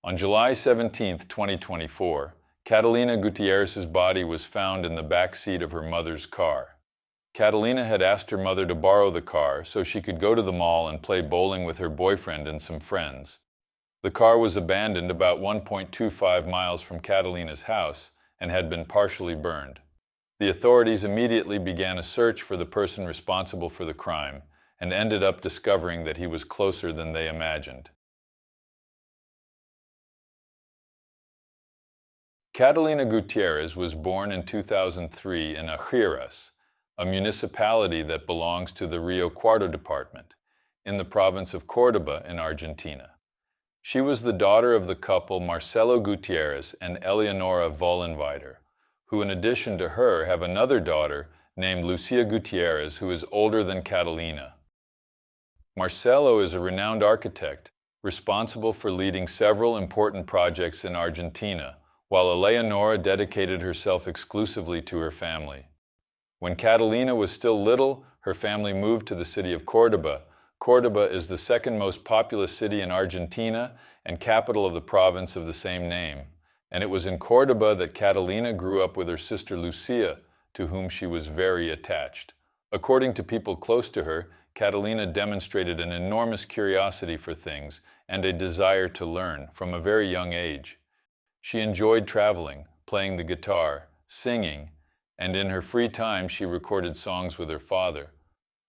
On July 17, 2024, Catalina Gutierrez's body was found in the back seat of her mother's car. Catalina had asked her mother to borrow the car so she could go to the mall and play bowling with her boyfriend and some friends. The car was abandoned about 1.25 miles from Catalina's house and had been partially burned. The authorities immediately began a search for the person responsible for the crime and ended up discovering that he was closer than they imagined. Catalina Gutierrez was born in 2003 in Uhhered, a municipality that belongs to the Rio Cuarto department, in the province of Córdoba in Argentina. She was the daughter of the couple Marcelo Gutierrez and Eleonora Vollenweider, who in addition to her have another daughter named Lucia Gutierrez, who is older than Catalina. Marcelo is a renowned architect, responsible for leading several important projects in Argentina, while Eleonora dedicated herself exclusively to her family. When Catalina was still little, her family moved to the city of Córdoba. Córdoba is the second most populous city in Argentina and capital of the province of the same name, and it was in Córdoba that Catalina grew up with her sister Lucia, to whom she was very attached. According to people close to her, Catalina demonstrated an enormous curiosity for things and a desire to learn from a very young age. She enjoyed traveling, playing the guitar, singing, and in her free time she recorded songs with her father.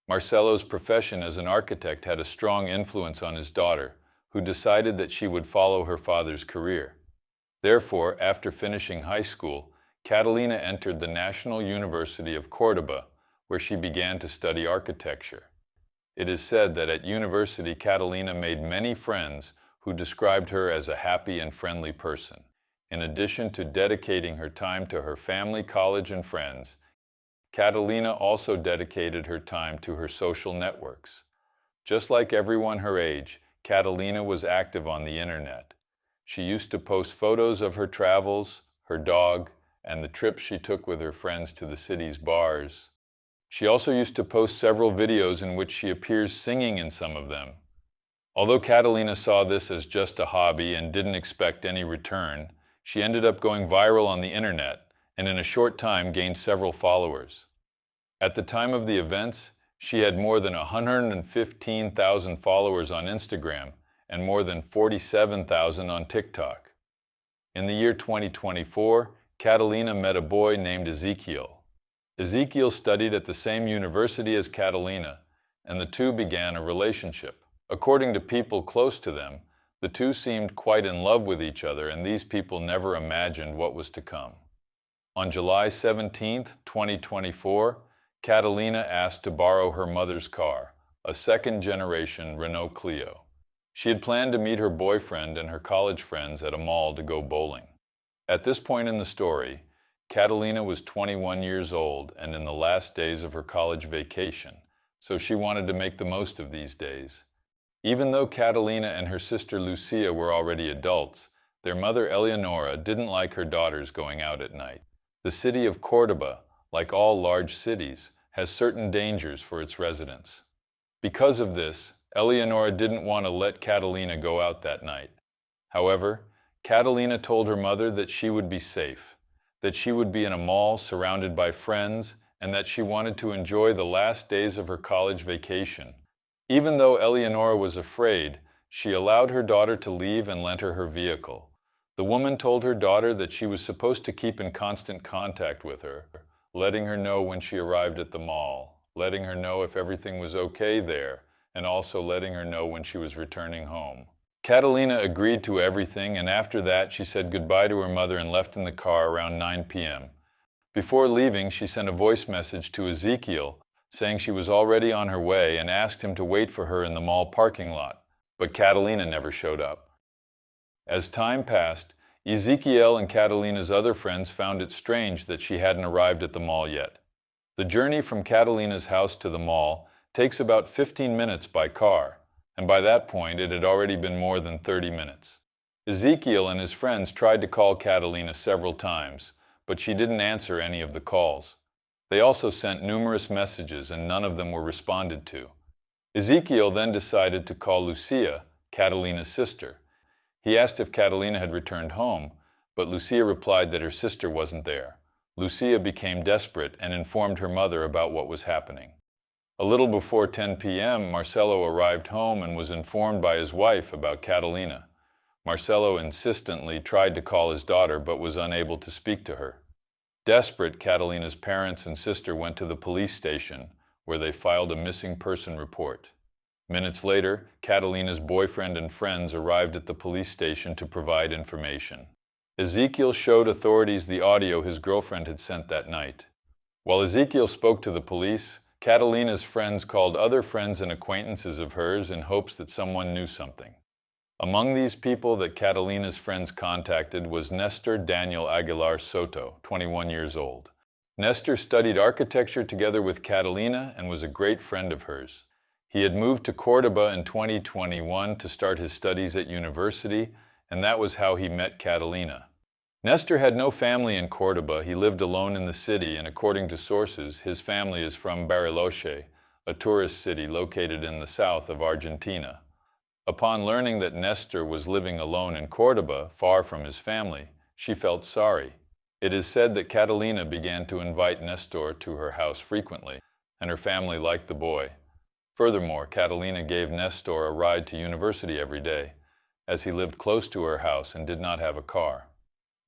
Marcelo's profession as an architect had a strong influence on his daughter, who decided that she would follow her father's career. Therefore, after finishing high school, Catalina entered the National University of Córdoba, where she began to study architecture. It is said that at university Catalina made many friends who described her as a happy and friendly person. In addition to dedicating her time to her family, college, and friends, Catalina also dedicated her time to her social networks. Just like everyone her age, Catalina was active on the internet. She used to post photos of her travels, her dog, and the trips she took with her friends to the city's bars. She also used to post several videos in which she appears singing in some of them. Although Catalina saw this as just a hobby and didn't expect any return, she ended up going viral on the internet and in a short time gained several followers. At the time of the events, she had more than 115,000 followers on Instagram and more than 47,000 on TikTok. In the year 2024, Catalina met a boy named Ezekiel. Ezekiel studied at the same university as Catalina, and the two began a relationship. According to people close to them, the two seemed quite in love with each other, and these people never imagined what was to come. On July 17, 2024, Catalina asked to borrow her mother's car, a second-generation Renault Clio. She had planned to meet her boyfriend and her college friends at a mall to go bowling. At this point in the story, Catalina was 21 years old and in the last days of her college vacation, so she wanted to make the most of these days. Even though Catalina and her sister Lucia were already adults, their mother Eleonora didn't like her daughters going out at night. The city of Córdoba, like all large cities, has certain dangers for its residents. Because of this, Eleonora didn't want to let Catalina go out that night. However, Catalina told her mother that she would be safe, that she would be in a mall surrounded by friends, and that she wanted to enjoy the last days of her college vacation. Even though Eleonora was afraid, she allowed her daughter to leave and lent her her vehicle. The woman told her daughter that she was supposed to keep in constant contact with her, letting her know when she arrived at the mall, letting her know if everything was okay there, and also letting her know when she was returning home. Catalina agreed to everything, and after that she said goodbye to her mother and left in the car around 9 p.m. Before leaving, she sent a voice message to Ezekiel, saying she was already on her way and asked him to wait for her in the mall parking lot, but Catalina never showed up. As time passed, Ezekiel and Catalina's other friends found it strange that she hadn't arrived at the mall yet. The journey from Catalina's house to the mall takes about 15 minutes by car, and by that point it had already been more than 30 minutes. Ezekiel and his friends tried to call Catalina several times, but she didn't answer any of the calls. They also sent numerous messages and none of them were responded to. Ezekiel then decided to call Lucia, Catalina's sister. He asked if Catalina had returned home, but Lucia replied that her sister wasn't there. Lucia became desperate and informed her mother about what was happening. A little before 10 p.m., Marcelo arrived home and was informed by his wife about Catalina. Marcelo insistently tried to call his daughter but was unable to speak to her. Desperate, Catalina's parents and sister went to the police station, where they filed a missing person report. Minutes later, Catalina's boyfriend and friends arrived at the police station to provide information. Ezekiel showed authorities the audio his girlfriend had sent that night. While Ezekiel spoke to the police, Catalina's friends called other friends and acquaintances of hers in hopes that someone knew something. Among these people that Catalina's friends contacted was Nestor Daniel Aguilar Soto, 21 years old. Nestor studied architecture together with Catalina and was a great friend of hers. He had moved to Cordoba in 2021 to start his studies at university, and that was how he met Catalina. Nestor had no family in Cordoba. He lived alone in the city, and according to sources, his family is from Bariloche, a tourist city located in the south of Argentina. Upon learning that Nestor was living alone in Cordoba, far from his family, she felt sorry. It is said that Catalina began to invite Nestor to her house frequently, and her family liked the boy. Furthermore, Catalina gave Nestor a ride to university every day, as he lived close to her house and did not have a car.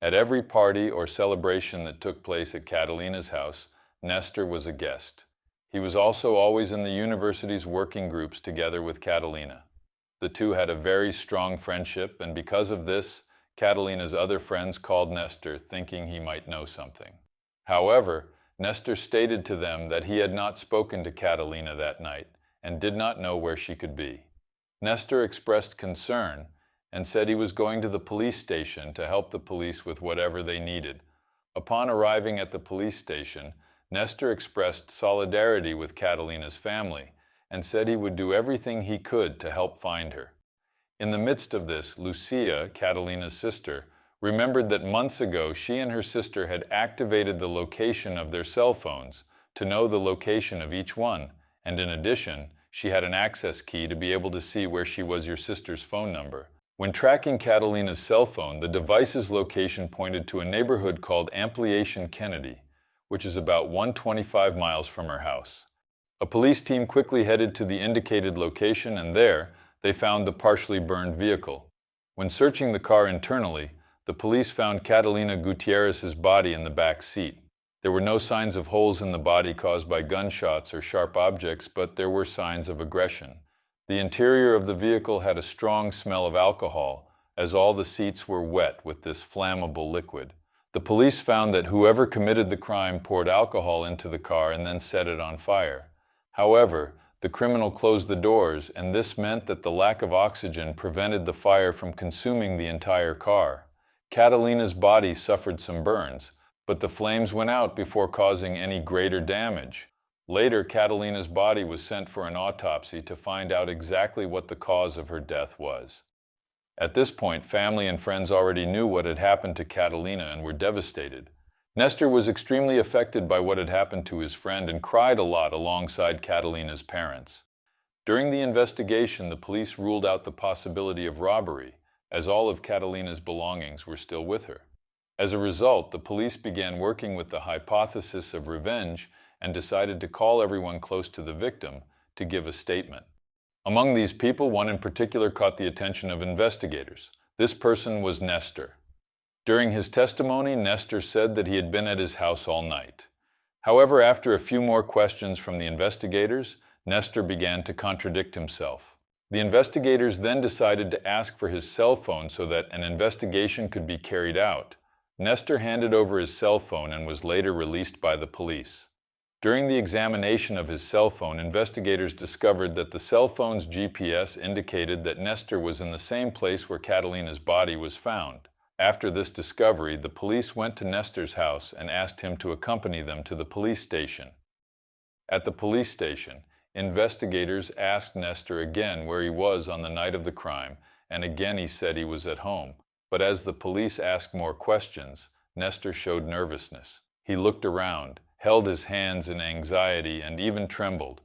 At every party or celebration that took place at Catalina's house, Nestor was a guest. He was also always in the university's working groups together with Catalina. The two had a very strong friendship, and because of this, Catalina's other friends called Nestor, thinking he might know something. However, Nestor stated to them that he had not spoken to Catalina that night and did not know where she could be. Nestor expressed concern and said he was going to the police station to help the police with whatever they needed. Upon arriving at the police station, Nestor expressed solidarity with Catalina's family and said he would do everything he could to help find her. In the midst of this, Lucia, Catalina's sister, remembered that months ago she and her sister had activated the location of their cell phones to know the location of each one, and in addition, she had an access key to be able to see where she was your sister's phone number. When tracking Catalina's cell phone, the device's location pointed to a neighborhood called Ampliation Kennedy, which is about 125 miles from her house. A police team quickly headed to the indicated location, and there, they found the partially burned vehicle. When searching the car internally, the police found Catalina Gutierrez's body in the back seat. There were no signs of holes in the body caused by gunshots or sharp objects, but there were signs of aggression. The interior of the vehicle had a strong smell of alcohol, as all the seats were wet with this flammable liquid. The police found that whoever committed the crime poured alcohol into the car and then set it on fire. However, the criminal closed the doors, and this meant that the lack of oxygen prevented the fire from consuming the entire car. Catalina's body suffered some burns, but the flames went out before causing any greater damage. Later, Catalina's body was sent for an autopsy to find out exactly what the cause of her death was. At this point, family and friends already knew what had happened to Catalina and were devastated. Nestor was extremely affected by what had happened to his friend and cried a lot alongside Catalina's parents. During the investigation, the police ruled out the possibility of robbery, as all of Catalina's belongings were still with her. As a result, the police began working with the hypothesis of revenge and decided to call everyone close to the victim to give a statement. Among these people, one in particular caught the attention of investigators. This person was Nestor. During his testimony, Nestor said that he had been at his house all night. However, after a few more questions from the investigators, Nestor began to contradict himself. The investigators then decided to ask for his cell phone so that an investigation could be carried out. Nestor handed over his cell phone and was later released by the police. During the examination of his cell phone, investigators discovered that the cell phone's GPS indicated that Nestor was in the same place where Catalina's body was found. After this discovery, the police went to Nestor's house and asked him to accompany them to the police station. At the police station, investigators asked Nestor again where he was on the night of the crime, and again he said he was at home. But as the police asked more questions, Nestor showed nervousness. He looked around, held his hands in anxiety, and even trembled.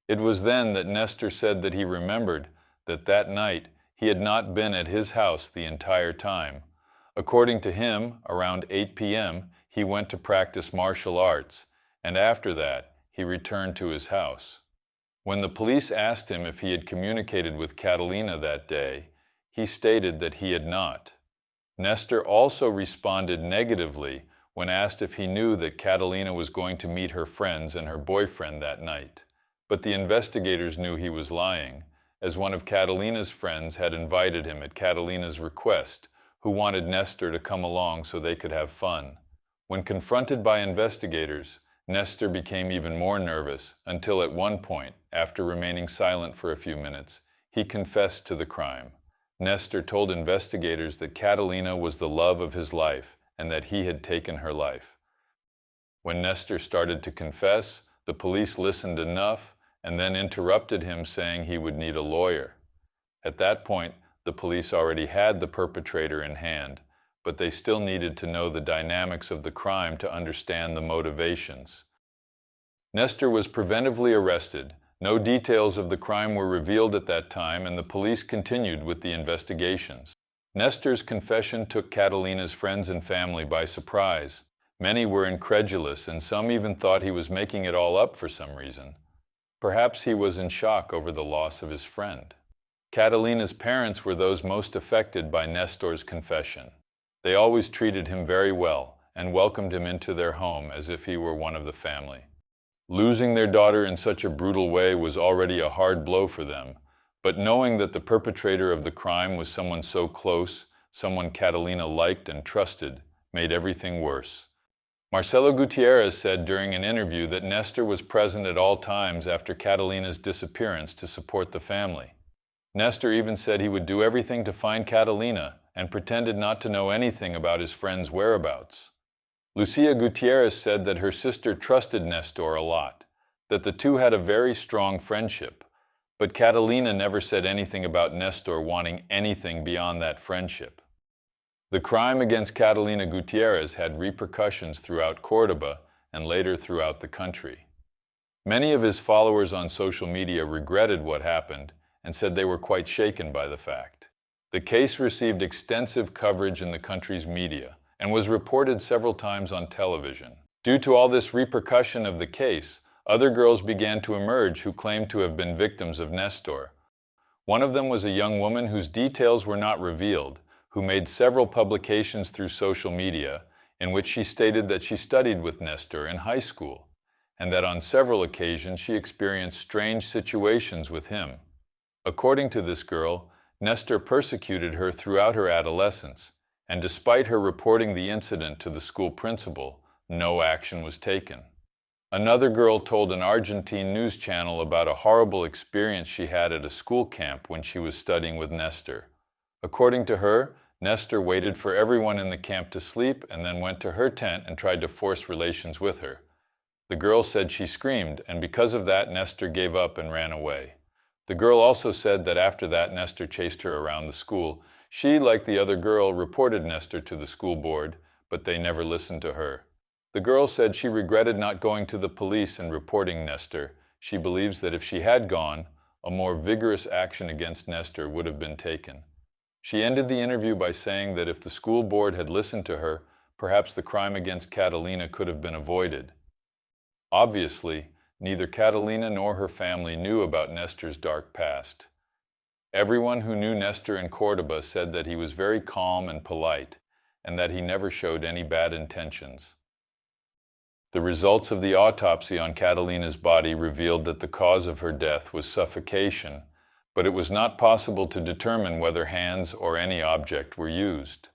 It was then that Nestor said that he remembered that night he had not been at his house the entire time. According to him, around 8 p.m., he went to practice martial arts, and after that, he returned to his house. When the police asked him if he had communicated with Catalina that day, he stated that he had not. Nestor also responded negatively when asked if he knew that Catalina was going to meet her friends and her boyfriend that night. But the investigators knew he was lying, as one of Catalina's friends had invited him at Catalina's request, who wanted Nestor to come along so they could have fun. When confronted by investigators, Nestor became even more nervous until at one point, after remaining silent for a few minutes, he confessed to the crime. Nestor told investigators that Catalina was the love of his life and that he had taken her life. When Nestor started to confess, the police listened enough and then interrupted him, saying he would need a lawyer. At that point, the police already had the perpetrator in hand, but they still needed to know the dynamics of the crime to understand the motivations. Nestor was preventively arrested. No details of the crime were revealed at that time, and the police continued with the investigations. Nestor's confession took Catalina's friends and family by surprise. Many were incredulous, and some even thought he was making it all up for some reason. Perhaps he was in shock over the loss of his friend. Catalina's parents were those most affected by Nestor's confession. They always treated him very well and welcomed him into their home as if he were one of the family. Losing their daughter in such a brutal way was already a hard blow for them, but knowing that the perpetrator of the crime was someone so close, someone Catalina liked and trusted, made everything worse. Marcelo Gutierrez said during an interview that Nestor was present at all times after Catalina's disappearance to support the family. Nestor even said he would do everything to find Catalina and pretended not to know anything about his friend's whereabouts. Lucia Gutierrez said that her sister trusted Nestor a lot, that the two had a very strong friendship, but Catalina never said anything about Nestor wanting anything beyond that friendship. The crime against Catalina Gutierrez had repercussions throughout Córdoba and later throughout the country. Many of his followers on social media regretted what happened and said they were quite shaken by the fact. The case received extensive coverage in the country's media and was reported several times on television. Due to all this repercussion of the case, other girls began to emerge who claimed to have been victims of Nestor. One of them was a young woman whose details were not revealed, who made several publications through social media in which she stated that she studied with Nestor in high school, and that on several occasions she experienced strange situations with him. According to this girl, Nestor persecuted her throughout her adolescence, and despite her reporting the incident to the school principal, no action was taken. Another girl told an Argentine news channel about a horrible experience she had at a school camp when she was studying with Nestor. According to her, Nestor waited for everyone in the camp to sleep and then went to her tent and tried to force relations with her. The girl said she screamed, and because of that, Nestor gave up and ran away. The girl also said that after that, Nestor chased her around the school. She, like the other girl, reported Nestor to the school board, but they never listened to her. The girl said she regretted not going to the police and reporting Nestor. She believes that if she had gone, a more vigorous action against Nestor would have been taken. She ended the interview by saying that if the school board had listened to her, perhaps the crime against Catalina could have been avoided. Obviously, neither Catalina nor her family knew about Nestor's dark past. Everyone who knew Nestor in Córdoba said that he was very calm and polite, and that he never showed any bad intentions. The results of the autopsy on Catalina's body revealed that the cause of her death was suffocation, but it was not possible to determine whether hands or any object were used.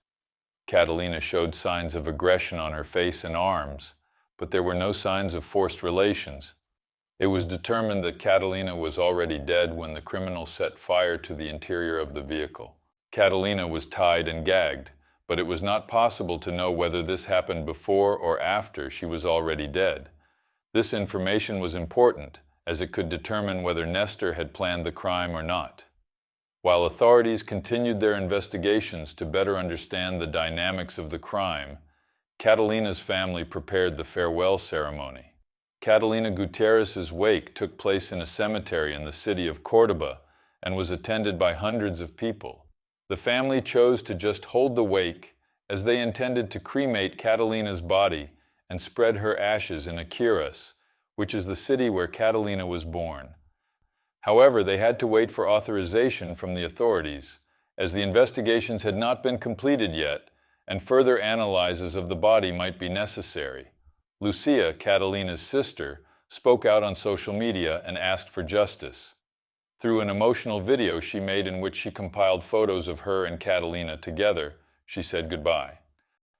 Catalina showed signs of aggression on her face and arms, but there were no signs of forced relations. It was determined that Catalina was already dead when the criminal set fire to the interior of the vehicle. Catalina was tied and gagged, but it was not possible to know whether this happened before or after she was already dead. This information was important, as it could determine whether Nestor had planned the crime or not. While authorities continued their investigations to better understand the dynamics of the crime, Catalina's family prepared the farewell ceremony. Catalina Gutierrez's wake took place in a cemetery in the city of Córdoba, and was attended by hundreds of people. The family chose to just hold the wake, as they intended to cremate Catalina's body and spread her ashes in Gutierrez, which is the city where Catalina was born. However, they had to wait for authorization from the authorities, as the investigations had not been completed yet, and further analyses of the body might be necessary. Lucia, Catalina's sister, spoke out on social media and asked for justice. Through an emotional video she made in which she compiled photos of her and Catalina together, she said goodbye.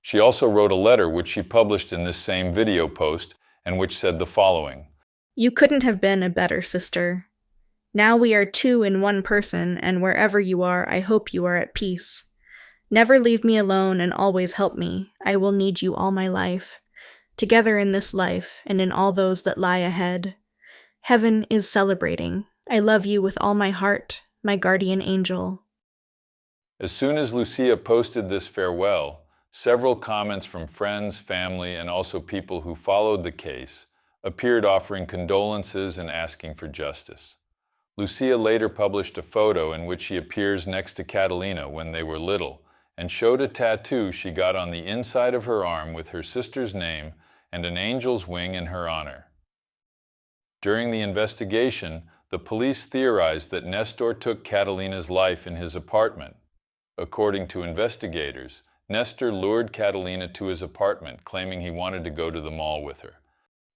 She also wrote a letter which she published in this same video post, and which said the following: "You couldn't have been a better sister. Now we are two in one person, and wherever you are, I hope you are at peace. Never leave me alone and always help me. I will need you all my life. Together in this life, and in all those that lie ahead. Heaven is celebrating. I love you with all my heart, my guardian angel." As soon as Lucia posted this farewell, several comments from friends, family, and also people who followed the case appeared offering condolences and asking for justice. Lucia later published a photo in which she appears next to Catalina when they were little, and showed a tattoo she got on the inside of her arm with her sister's name and an angel's wing in her honor. During the investigation, the police theorized that Nestor took Catalina's life in his apartment. According to investigators, Nestor lured Catalina to his apartment, claiming he wanted to go to the mall with her.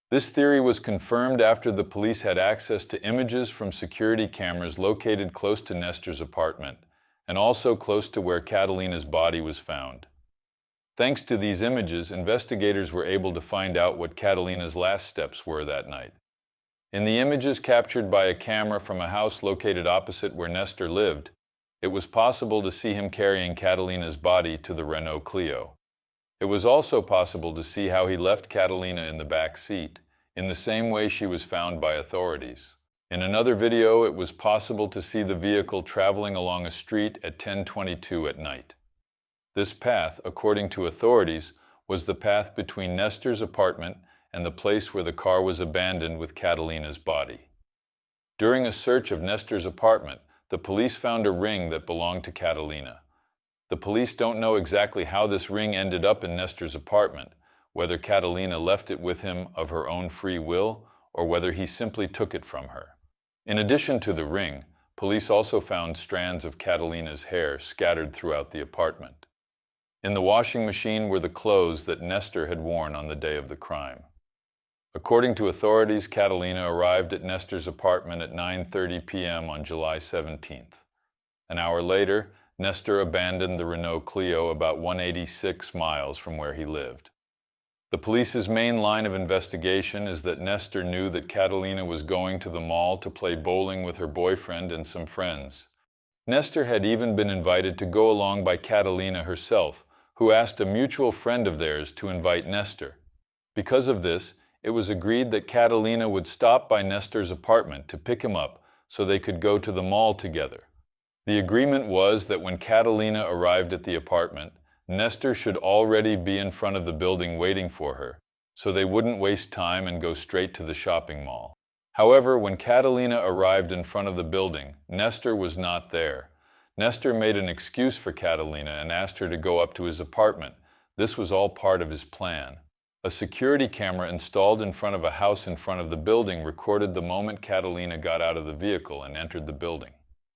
This theory was confirmed after the police had access to images from security cameras located close to Nestor's apartment, and also close to where Catalina's body was found. Thanks to these images, investigators were able to find out what Catalina's last steps were that night. In the images captured by a camera from a house located opposite where Nestor lived, it was possible to see him carrying Catalina's body to the Renault Clio. It was also possible to see how he left Catalina in the back seat, in the same way she was found by authorities. In another video, it was possible to see the vehicle traveling along a street at 10:22 at night. This path, according to authorities, was the path between Nestor's apartment and the place where the car was abandoned with Catalina's body. During a search of Nestor's apartment, the police found a ring that belonged to Catalina. The police don't know exactly how this ring ended up in Nestor's apartment, whether Catalina left it with him of her own free will, or whether he simply took it from her. In addition to the ring, police also found strands of Catalina's hair scattered throughout the apartment. In the washing machine were the clothes that Nestor had worn on the day of the crime. According to authorities, Catalina arrived at Nestor's apartment at 9:30 p.m. on July 17th. An hour later, Nestor abandoned the Renault Clio about 186 miles from where he lived. The police's main line of investigation is that Nestor knew that Catalina was going to the mall to play bowling with her boyfriend and some friends. Nestor had even been invited to go along by Catalina herself, who asked a mutual friend of theirs to invite Nestor. Because of this, it was agreed that Catalina would stop by Nestor's apartment to pick him up so they could go to the mall together. The agreement was that when Catalina arrived at the apartment, Nestor should already be in front of the building waiting for her, so they wouldn't waste time and go straight to the shopping mall. However, when Catalina arrived in front of the building, Nestor was not there. Nestor made an excuse for Catalina and asked her to go up to his apartment. This was all part of his plan. A security camera installed in front of a house in front of the building recorded the moment Catalina got out of the vehicle and entered the building.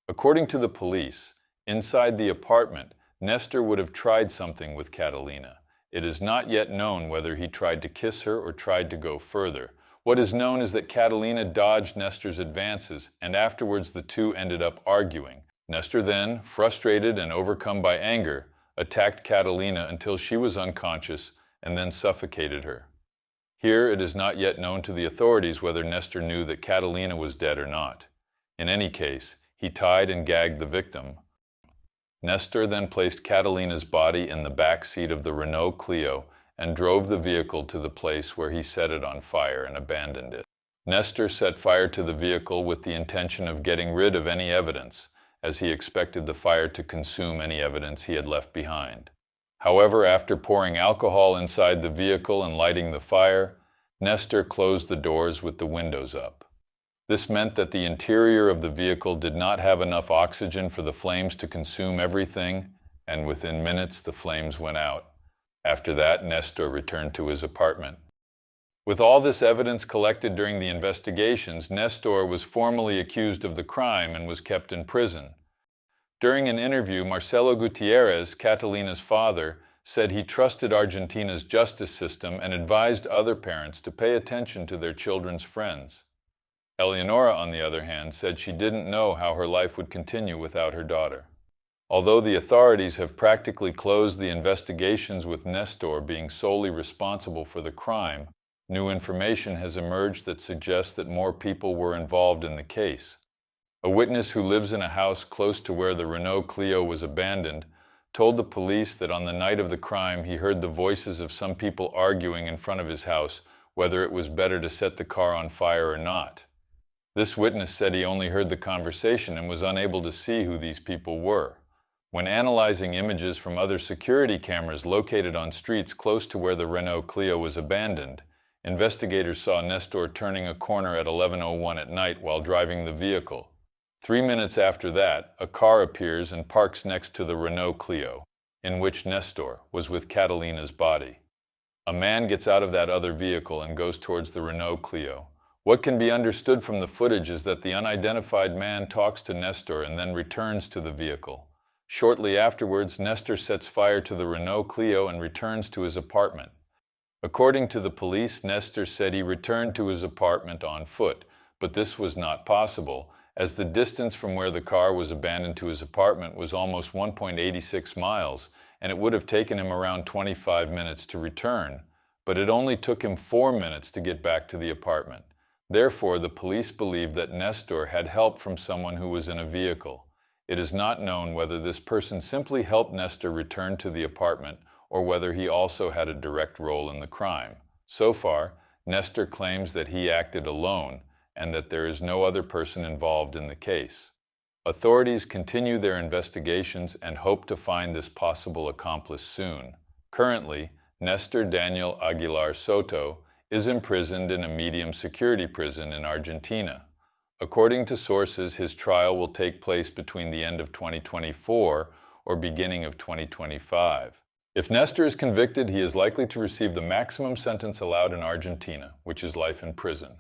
According to the police, inside the apartment, Nestor would have tried something with Catalina. It is not yet known whether he tried to kiss her or tried to go further. What is known is that Catalina dodged Nestor's advances, and afterwards the two ended up arguing. Nestor then, frustrated and overcome by anger, attacked Catalina until she was unconscious and then suffocated her. Here, it is not yet known to the authorities whether Nestor knew that Catalina was dead or not. In any case, he tied and gagged the victim. Nestor then placed Catalina's body in the back seat of the Renault Clio and drove the vehicle to the place where he set it on fire and abandoned it. Nestor set fire to the vehicle with the intention of getting rid of any evidence, as he expected the fire to consume any evidence he had left behind. However, after pouring alcohol inside the vehicle and lighting the fire, Nestor closed the doors with the windows up. This meant that the interior of the vehicle did not have enough oxygen for the flames to consume everything, and within minutes the flames went out. After that, Nestor returned to his apartment. With all this evidence collected during the investigations, Nestor was formally accused of the crime and was kept in prison. During an interview, Marcelo Gutierrez, Catalina's father, said he trusted Argentina's justice system and advised other parents to pay attention to their children's friends. Eleonora, on the other hand, said she didn't know how her life would continue without her daughter. Although the authorities have practically closed the investigations with Nestor being solely responsible for the crime, new information has emerged that suggests that more people were involved in the case. A witness who lives in a house close to where the Renault Clio was abandoned told the police that on the night of the crime he heard the voices of some people arguing in front of his house whether it was better to set the car on fire or not. This witness said he only heard the conversation and was unable to see who these people were. When analyzing images from other security cameras located on streets close to where the Renault Clio was abandoned, investigators saw Nestor turning a corner at 11:01 at night while driving the vehicle. 3 minutes after that, a car appears and parks next to the Renault Clio, in which Nestor was with Catalina's body. A man gets out of that other vehicle and goes towards the Renault Clio. What can be understood from the footage is that the unidentified man talks to Nestor and then returns to the vehicle. Shortly afterwards, Nestor sets fire to the Renault Clio and returns to his apartment. According to the police, Nestor said he returned to his apartment on foot, but this was not possible, as the distance from where the car was abandoned to his apartment was almost 1.86 miles, and it would have taken him around 25 minutes to return, but it only took him 4 minutes to get back to the apartment. Therefore, the police believe that Nestor had help from someone who was in a vehicle. It is not known whether this person simply helped Nestor return to the apartment or whether he also had a direct role in the crime. So far, Nestor claims that he acted alone and that there is no other person involved in the case. Authorities continue their investigations and hope to find this possible accomplice soon. Currently, Nestor Daniel Aguilar Soto is imprisoned in a medium security prison in Argentina. According to sources, his trial will take place between the end of 2024 or beginning of 2025. If Nestor is convicted, he is likely to receive the maximum sentence allowed in Argentina, which is life in prison.